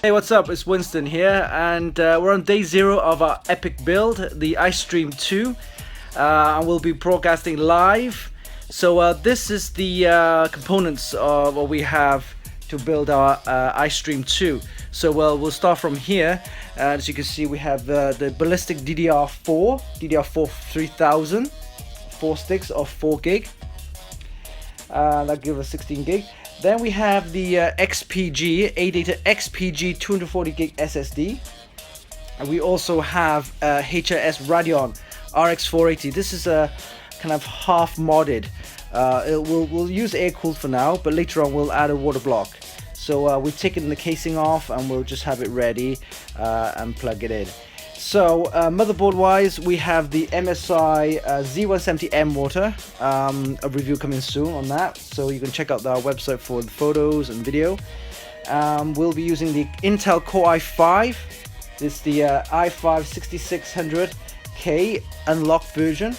Hey, what's up? It's Winston here, and we're on day 0 of our epic build, the iStream 2, and we'll be broadcasting live. So this is the components of what we have to build our iStream 2. So we'll start from here. As you can see, we have the Ballistix DDR4 3000, 4 sticks of 4 gig. That gives us 16 gig. Then we have the XPG Adata XPG 240 gig SSD, and we also have HRS Radeon RX 480. This is a kind of half modded. We'll use air cooled for now, but later on we'll add a Waterblock. So we've taken the casing off and we'll just have it ready and plug it in. So motherboard wise, we have the MSI Z170M Mortar, a review coming soon on that, so you can check out our website for the photos and video. We'll be using the Intel Core i5. This is the i5 6600K unlocked version.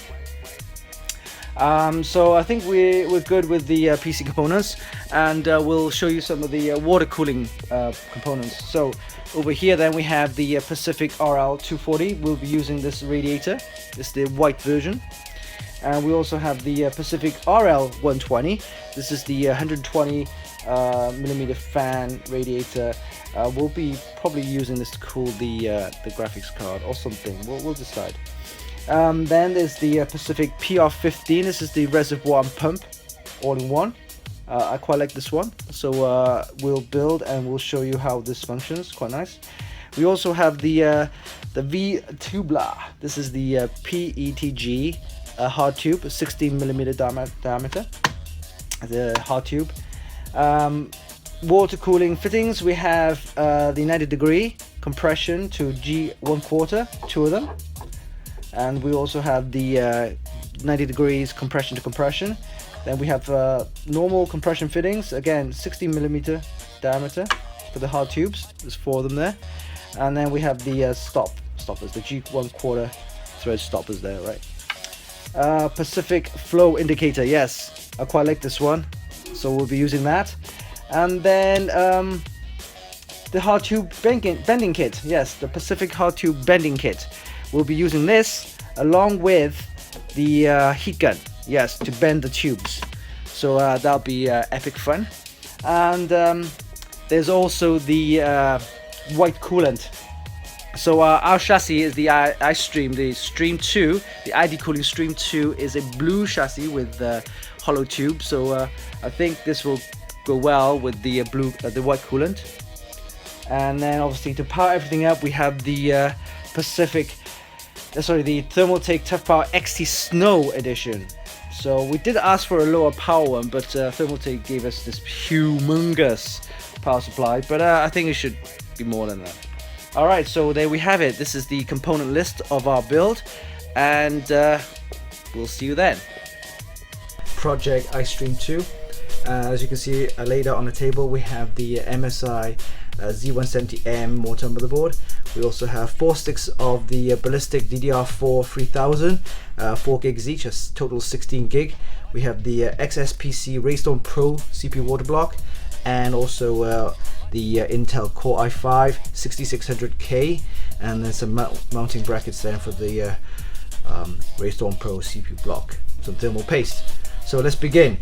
So I think we're good with the PC components, and we'll show you some of the water cooling components. So over here then we have the Pacific RL240. We'll be using this radiator. This is the white version. And we also have the Pacific RL120. This is the 120 millimeter fan radiator. We'll be probably using this to cool the graphics card or something. We'll decide. Then there's the Pacific PR15. This is the reservoir and pump all-in-one. I quite like this one, so we'll build and we'll show you how this functions. Quite nice. We also have the V-Tubler. This is the PETG hard tube, 16 millimeter diameter. The hard tube. Water cooling fittings. We have the 90-degree compression to G1/4, 2 of them. And we also have the 90 degrees compression to compression. Then we have normal compression fittings, again 16 millimeter diameter for the hard tubes. There's 4 of them there. And then we have the stoppers, the G1/4 thread stoppers there, right? Pacific flow indicator, yes, I quite like this one, so we'll be using that. And then the hard tube bending kit, yes, the Pacific hard tube bending kit. We'll be using this along with the heat gun, yes, to bend the tubes. So that'll be epic fun. And there's also the white coolant. So our chassis is the iStream, the Stream 2. The ID Cooling Stream 2 is a blue chassis with hollow tube. So I think this will go well with the the white coolant. And then obviously to power everything up, we have the the Thermaltake Toughpower XT Snow Edition. So we did ask for a lower power one, but Thermaltake gave us this humongous power supply, but I think it should be more than that. Alright, so there we have it. This is the component list of our build, and we'll see you then. Project iStream 2. As you can see laid out on the table, we have the MSI Z170M Mortar motherboard. We also have 4 sticks of the Ballistix DDR4 3000, 4 gigs each, a total 16 gig. We have the XSPC RayStorm Pro CPU Waterblock, and also the Intel Core i5 6600K, and then some mounting brackets there for the RayStorm Pro CPU block, some thermal paste. So let's begin.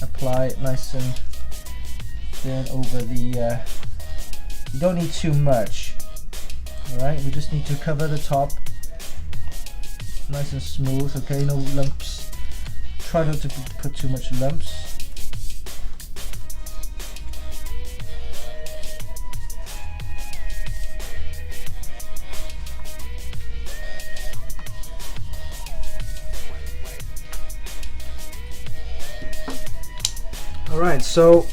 Apply it nice and thin over the, you don't need too much, alright, we just need to cover the top nice and smooth, okay, no lumps, try not to put too much lumps. Alright, so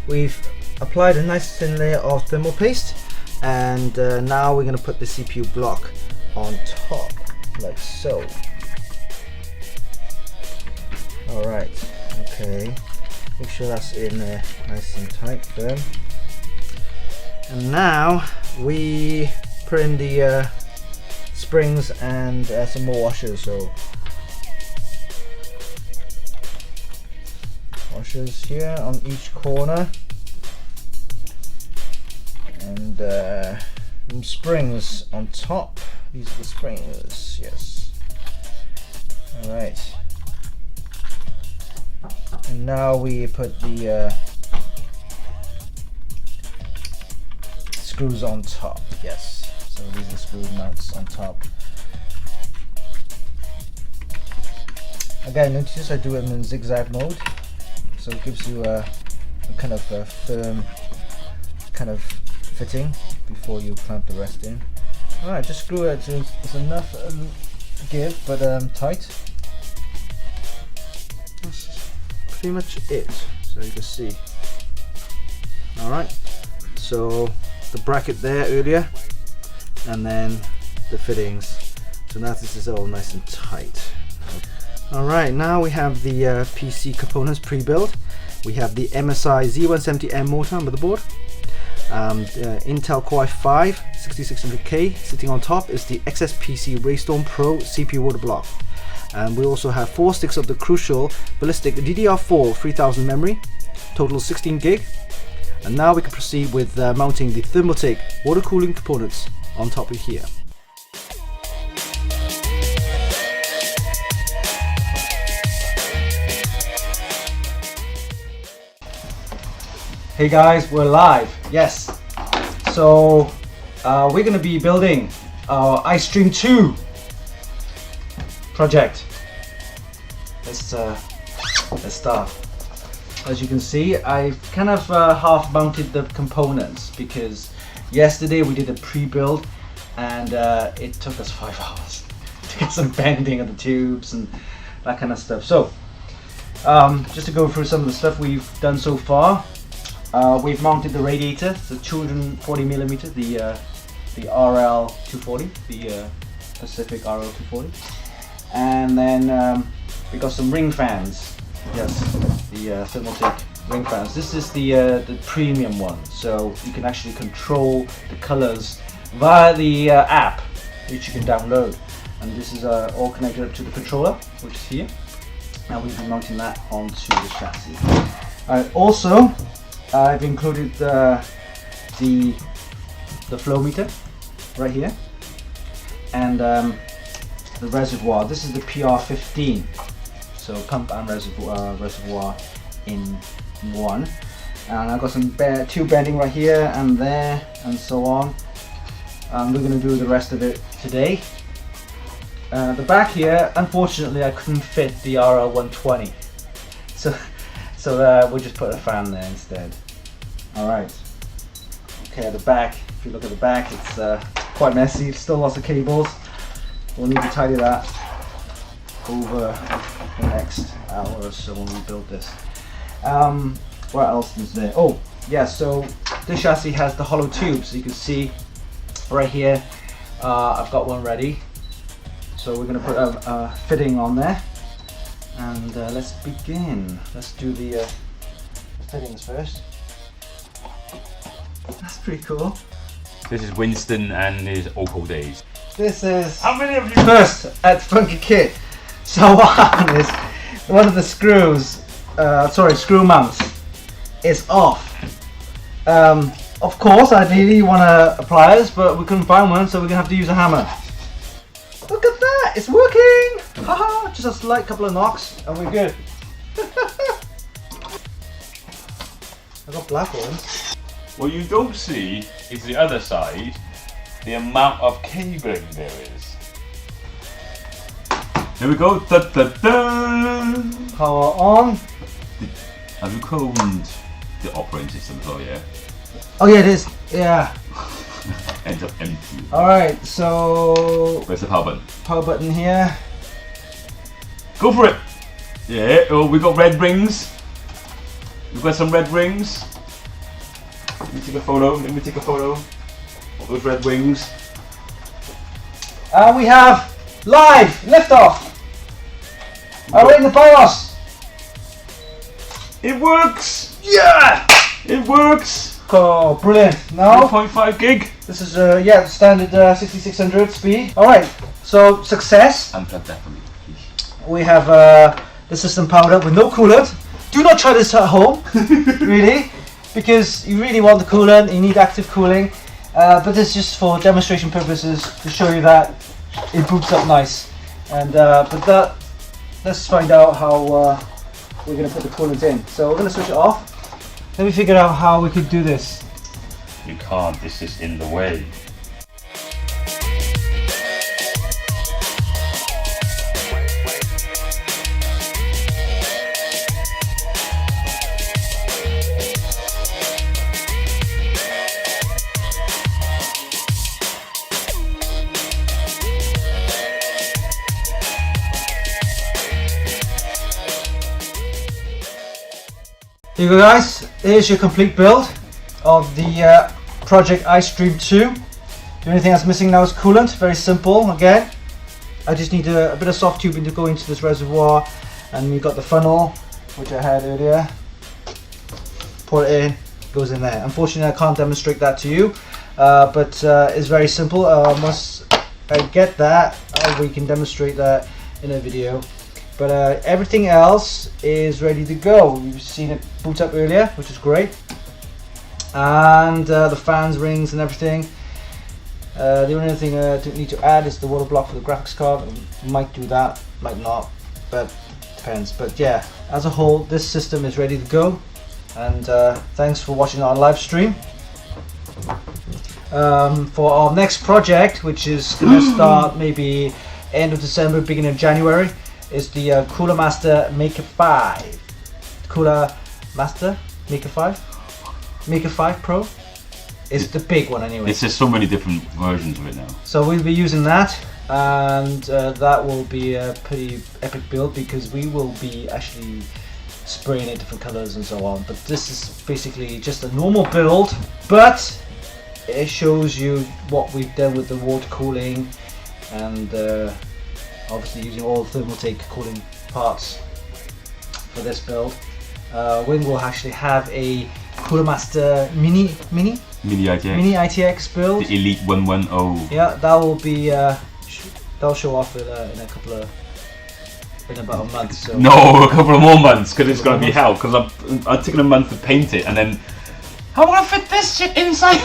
we've applied a nice thin layer of thermal paste, and now we're going to put the CPU block on top, like so. Alright, okay. Make sure that's in there nice and tight, firm. And now we put in the springs and some more washers. So washers here on each corner, and some springs on top. These are the springs, yes. Alright. And now we put the screws on top, yes. So these are screw mounts on top. Again, notice I do it in zigzag mode, so it gives you a kind of a firm kind of fitting before you clamp the rest in. Alright, just screw it to it's enough give, but tight. That's pretty much it, so you can see. Alright, so the bracket there earlier, and then the fittings. So now this is all nice and tight. Alright, now we have the PC components pre-built. We have the MSI Z170M mortar on motherboard. Intel Core i5 6600K. Sitting on top is the XSPC RayStorm Pro CPU Waterblock. And we also have 4 sticks of the crucial Ballistix DDR4 3000 memory, total 16 gig. And now we can proceed with mounting the Thermaltake water cooling components on top of here. Hey guys, we're live. Yes. So we're going to be building our iStream 2 project. Let's start. As you can see, I've kind of half mounted the components because yesterday we did a pre-build and it took us 5 hours to get some bending of the tubes and that kind of stuff. So just to go through some of the stuff we've done so far. We've mounted the radiator, the 240mm, the RL240, the Pacific RL240, and then we got some ring fans. Yes, the Thermaltake ring fans. This is the premium one, so you can actually control the colors via the app, which you can download. And this is all connected up to the controller, which is here. Now we'll be mounting that onto the chassis. Also, I've included the flow meter right here, and the reservoir. This is the PR15, so pump and reservoir in one. And I've got some tube bending right here and there and so on. We're going to do the rest of it today. The back here, unfortunately, I couldn't fit the RL120, so we'll just put a fan there instead. Alright, okay, at the back, if you look at the back, it's quite messy, still lots of cables. We'll need to tidy that over the next hour or so when we build this. What else is there? Oh, yeah, so this chassis has the hollow tube, so you can see right here, I've got one ready. So we're going to put a fitting on there, and let's begin. Let's do the fittings first. That's pretty cool. This is Winston and his Opal days. This is how many of you first at Funkykit. So what happened is one of the screws, screw mounts, is off. Of course, ideally you want pliers, but we couldn't find one, so we're gonna have to use a hammer. Look at that, it's working! Haha, just a slight couple of knocks and we're good. I got black ones. What you don't see is the other side, the amount of cabling there is. Here we go. Da, da, da. Power on. Have you combed the operating system as well, yeah? Oh yeah, it is. Yeah. Ends up empty. Alright, so where's the power button? Power button here. Go for it! Yeah, oh, we got red rings. We've got some red rings. Let me take a photo. Those red wings. And we have live liftoff. We're in the BIOS. It works! Yeah! It works! Oh, brilliant. Now, 3.5 gig. this is, yeah, standard 6600 speed. Alright, so success. Unplug that for me, please. We have the system powered up with no coolant. Do not try this at home, really, because you really want the coolant, you need active cooling. But this is just for demonstration purposes to show you that it boots up nice. And let's find out how we're going to put the coolant in. So we're going to switch it off. Let me figure out how we could do this. You can't, this is in the way. Here you go, guys. Here's your complete build of the Project iStream 2. The only thing that's missing now is coolant. Very simple. Again, I just need a bit of soft tubing to go into this reservoir, and we've got the funnel, which I had earlier. Pour it in, goes in there. Unfortunately, I can't demonstrate that to you, but it's very simple. Once I get that, we can demonstrate that in a video. But everything else is ready to go. You've seen it boot up earlier, which is great. And the fans, rings and everything. The only thing I need to add is the Waterblock for the graphics card. Might do that, might not, but depends. But yeah, as a whole, this system is ready to go. And thanks for watching our live stream. For our next project, which is going to start maybe end of December, beginning of January, is the Cooler Master Maker 5. Cooler Master Maker 5? Maker 5 Pro? It's the big one anyway. It's just so many different versions of it now. So we'll be using that, and that will be a pretty epic build because we will be actually spraying it different colors and so on. But this is basically just a normal build, but it shows you what we've done with the water cooling and obviously using all the Thermaltake cooling parts for this build. Wing will actually have a Cooler Master Mini ITX build. The Elite 110. Yeah, that will be that'll show off in about a month. So. No, a couple of more months because it's going to be hell. Because I'm taking a month to paint it, and then how am I going to fit this shit inside?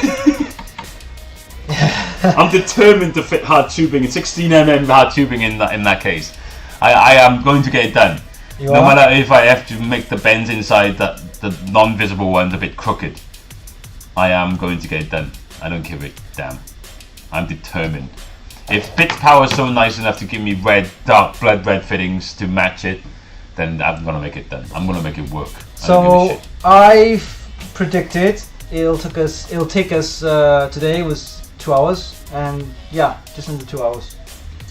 I'm determined to fit hard tubing, 16mm hard tubing in that case. I am going to get it done. No matter if I have to make the bends inside the non-visible ones a bit crooked. I am going to get it done. I don't give a damn. I'm determined. If Power is so nice enough to give me dark blood red fittings to match it, then I'm going to make it done. I'm going to make it work. So I've predicted it'll take us today was 2 hours, and yeah, just under 2 hours.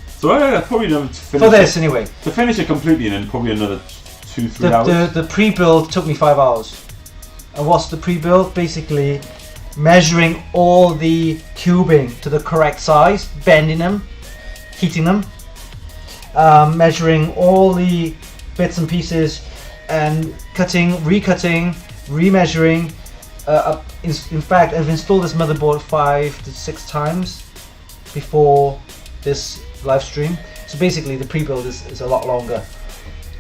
So I probably never finish for this anyway. To finish it completely, and then probably another 2-3 hours. The pre-build took me 5 hours. And what's the pre-build? Basically, measuring all the tubing to the correct size, bending them, heating them, measuring all the bits and pieces, and cutting, recutting, remeasuring. In fact, I've installed this motherboard 5 to 6 times before this live stream. So basically the pre-build is a lot longer.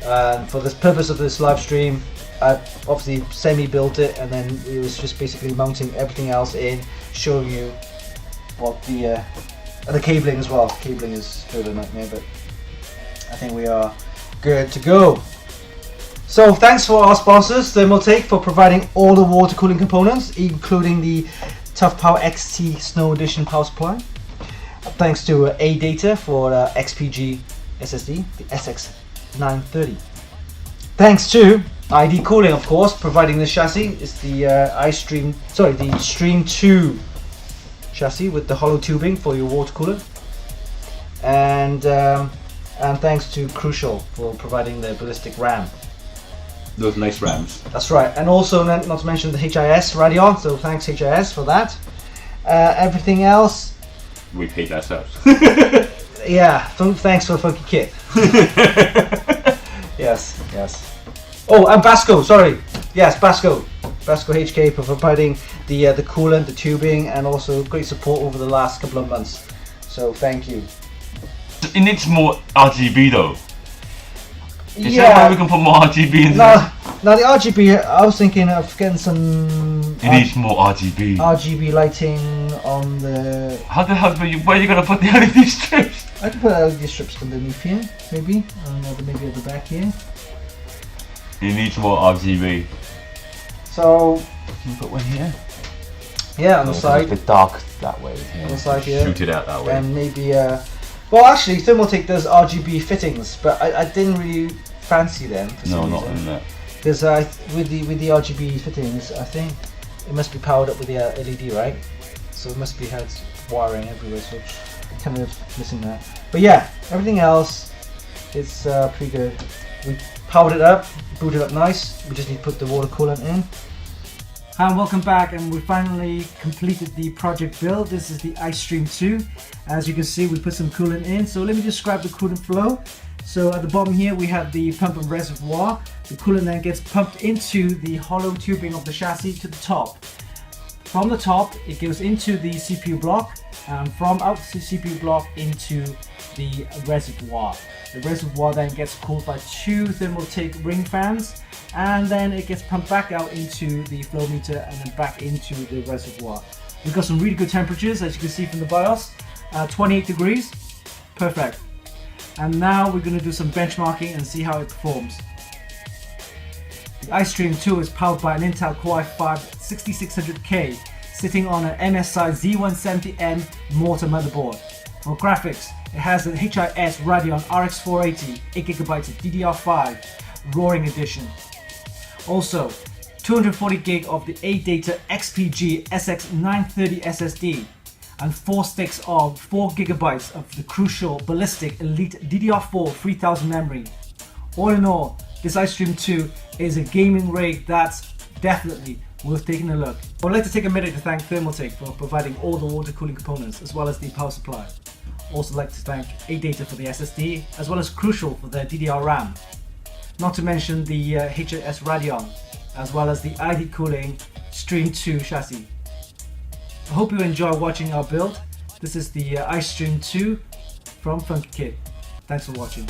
And for this purpose of this live stream, I obviously semi-built it, and then it was just basically mounting everything else in, showing you what the cabling as well. Cabling is a bit of a nightmare, but I think we are good to go. So thanks for our sponsors, Thermaltake, for providing all the water cooling components, including the Toughpower XT Snow Edition power supply. Thanks to Adata for XPG SSD, the SX930. Thanks to ID Cooling, of course, providing this chassis. It's the the Stream 2 chassis with the hollow tubing for your water cooler. And thanks to Crucial for providing the ballistic RAM. Those nice RAMs. That's right, and also not to mention the HIS Radeon, so thanks HIS for that. Everything else we paid ourselves. Yeah, thanks for Funkykit. Yes. Oh, and BASCO, sorry. Yes, BASCO HK for providing the coolant, the tubing, and also great support over the last couple of months. So thank you. It needs more RGB though. Is Yeah. that why we can put more RGB in Now the RGB, I was thinking of getting some. It needs more RGB. RGB lighting on the. How the hell where are you gonna put the LED strips? I could put LED strips underneath here, maybe, maybe at the back here. It needs more RGB. So. Can you put one here? Yeah, on the side. A bit dark that way. On the side here. Shoot it out that way. And maybe. Well, actually, Thermaltake does RGB fittings, but I didn't really fancy them for some not reason. in that. Because with the RGB fittings, I think it must be powered up with the LED, right? So it must be had wiring everywhere, so kind of missing that. But yeah, everything else is pretty good. We powered it up, booted it up nice. We just need to put the water coolant in. Hi and welcome back, and we finally completed the project build. This is the iStream 2. As you can see, we put some coolant in. So let me describe the coolant flow. So at the bottom here we have the pump and reservoir. The coolant then gets pumped into the hollow tubing of the chassis to the top. From the top it goes into the CPU block, and from out the CPU block into the reservoir. The reservoir then gets cooled by 2 Thermaltake ring fans, and then it gets pumped back out into the flow meter and then back into the reservoir. We've got some really good temperatures, as you can see from the BIOS, 28 degrees, perfect. And now we're going to do some benchmarking and see how it performs. The iStream 2 is powered by an Intel Core i5 6600K sitting on an MSI Z170M Mortar motherboard. For graphics, it has an HIS Radeon RX 480, 8GB of DDR5 Roaring Edition. Also, 240 gig of the Adata XPG SX930 SSD and 4 sticks of 4GB of the crucial Ballistix Elite DDR4 3000 memory. All in all, this iStream 2 is a gaming rig that's definitely worth taking a look. I would like to take a minute to thank Thermaltake for providing all the water cooling components as well as the power supply. Also like to thank Adata for the SSD as well as Crucial for their DDR RAM. Not to mention the HIS Radeon as well as the ID Cooling Stream 2 chassis. I hope you enjoy watching our build. This is the iStream 2 from Funkykit. Thanks for watching.